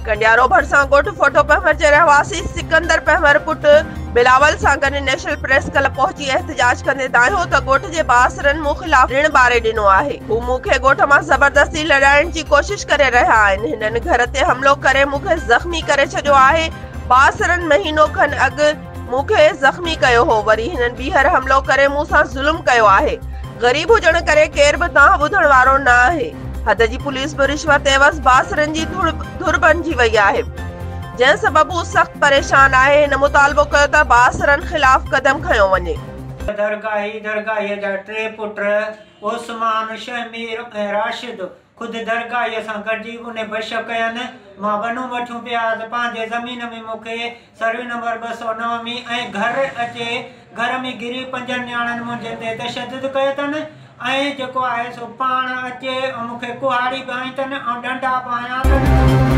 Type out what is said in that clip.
कंडियारो भरसा ॻोठ photo power जे रहवासी Sikandar power पुट बिलावल सां गॾु नेशनल प्रेस क्लब पहुची एहतजाज कंदे दायो त ॻोठ जे बासरनि मूं ख़िलाफ़ ऋण ॿारे ॾिनो आहे। हू मूंखे ॻोठ मां ज़बरदस्ती लॾाइण जी कोशिश करे रहिया आहिनि। हिननि घर ते हमलो करे मूंखे ज़ख़्मी करे छॾियो आहे। बासरनि महीनो खनि अॻु मूंखे ज़ख़्मी कयो हो, वरी हिननि ॿीहर हमलो करे मूं सां ज़ुल्म कयो आहे। ग़रीब हुजण करे केर बि तव्हां ॿुधण वारो न आहे। हद जी पुलिस बि रिश्वत एवज़ बासरनि जी धुर बणिजी वई आहे, जंहिं सबबु हू सख़्त परेशान आहे। हिन मुतालबो कयो त बासरनि ख़िलाफ़ क़दम खयो वञे। दरगाही जा टे पुट उस्मान, शमीर ऐं राशिद ख़ुदि दरगाहीअ सां गॾिजी उन बश कयनि। मां वनू वठूं पिया त पंहिंजे ज़मीन में मूंखे सर्वे नंबर 209 ऐं घर अचे, घर में गिरी 5 न्याणनि मुंहिंजे ते तशदुद कयो अथनि ऐं जेको आहे सो पाण अचे मूंखे कुहाड़ी बि हई अथनि ऐं डंडा बि हयां अथनि।